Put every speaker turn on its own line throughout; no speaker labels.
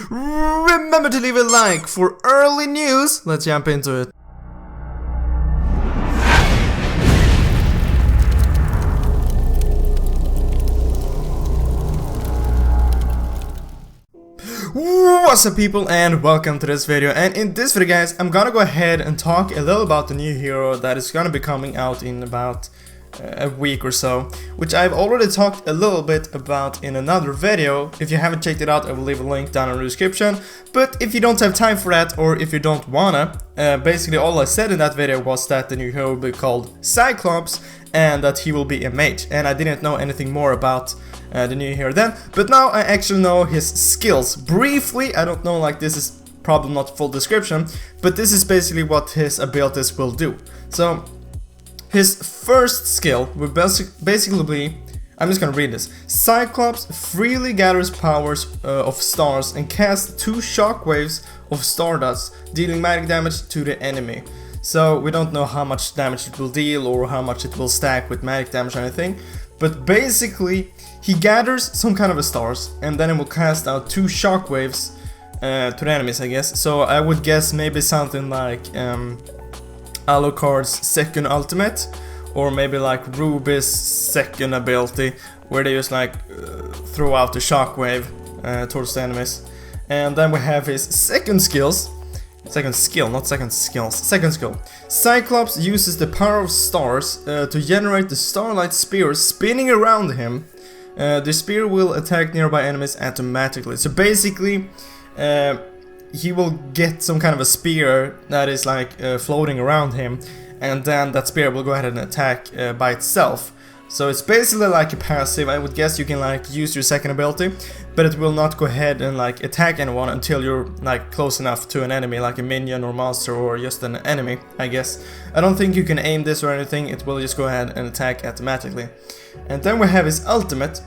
Remember to leave a like for early news. Let's jump into it. What's up people, and welcome to this video. And in this video guys, I'm gonna go ahead and talk a little about the new hero that is gonna be coming out in about a week or so, which I've already talked a little bit about in another video. If you haven't checked it out, I will leave a link down in the description. But if you don't have time for that, or if you don't wanna, basically all I said in that video was that the new hero will be called Cyclops and that he will be a mage, and I didn't know anything more about the new hero then, but now I actually know his skills briefly. I don't know, like, this is probably not full description, but this is basically what his abilities will do. So his first skill will basically be, I'm just gonna read this: Cyclops freely gathers powers of stars and casts 2 shockwaves of stardust, dealing magic damage to the enemy. So we don't know how much damage it will deal or how much it will stack with magic damage or anything, but basically he gathers some kind of a stars and then it will cast out 2 shockwaves to the enemies, I guess. So I would guess maybe something like Alucard's second ultimate, or maybe like Ruby's second ability, where they just like throw out the shockwave towards the enemies. And then we have his second skill. Cyclops uses the power of stars to generate the starlight spear spinning around him. The spear will attack nearby enemies automatically. So basically, he will get some kind of a spear that is like floating around him, and then that spear will go ahead and attack by itself. So it's basically like a passive. I would guess you can like use your second ability, but it will not go ahead and like attack anyone until you're like close enough to an enemy, like a minion or monster or just an enemy, I guess. I don't think you can aim this or anything. It will just go ahead and attack automatically. And then we have his ultimate.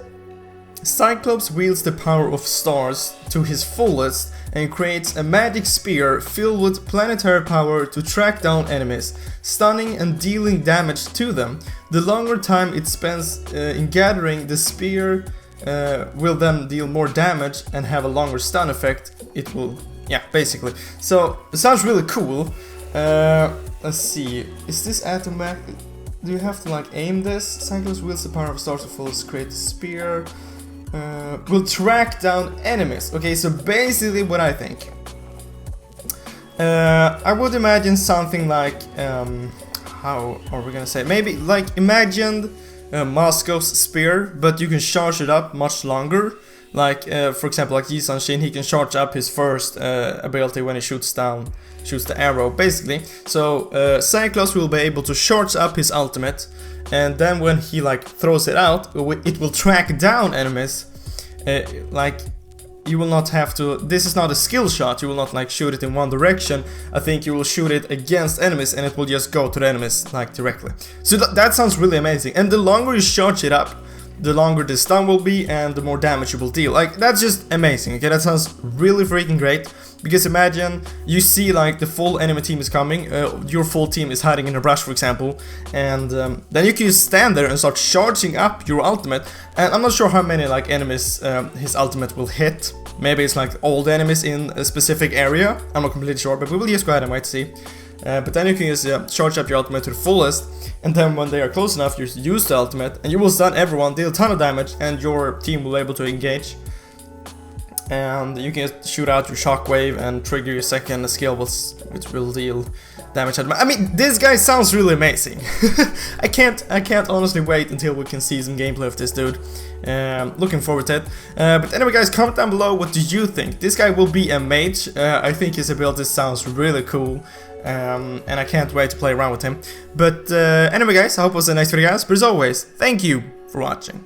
Cyclops wields the power of stars to his fullest and creates a magic spear filled with planetary power to track down enemies, stunning and dealing damage to them. The longer time it spends in gathering the spear will then deal more damage and have a longer stun effect. It will, yeah, basically. So it sounds really cool. Let's see, is this automatic? Do you have to like aim this? Cyclops wields the power of stars to fullest, create a spear. Will track down enemies. Okay, so basically what I think, I would imagine something like, how are we gonna say, maybe like imagine Moscow's spear, but you can charge it up much longer. Like for example, like Yi Sun-Shin, he can charge up his first ability when he shoots the arrow, basically. So Cyclops will be able to charge up his ultimate, and then when he like throws it out, it will track down enemies. Like, you will not have to, this is not a skill shot, you will not like shoot it in one direction. I think you will shoot it against enemies and it will just go to the enemies like directly. So that sounds really amazing, and the longer you charge it up, the longer the stun will be and the more damage you will deal. Like, that's just amazing. Okay, that sounds really freaking great. Because imagine you see like the full enemy team is coming, your full team is hiding in a brush, for example, and then you can just stand there and start charging up your ultimate. And I'm not sure how many like enemies his ultimate will hit. Maybe it's like all the enemies in a specific area. I'm not completely sure, but we will just go ahead and wait to see. But then you can just charge up your ultimate to the fullest, and then when they are close enough, you just use the ultimate, and you will stun everyone, deal a ton of damage, and your team will be able to engage. And you can just shoot out your shockwave and trigger your second skill, which will deal damage. I mean, this guy sounds really amazing. I can't honestly wait until we can see some gameplay of this dude. Looking forward to it. But anyway guys, comment down below, what do you think? This guy will be a mage. I think his ability sounds really cool. And I can't wait to play around with him. But anyway guys, I hope it was a nice video guys. But as always, thank you for watching.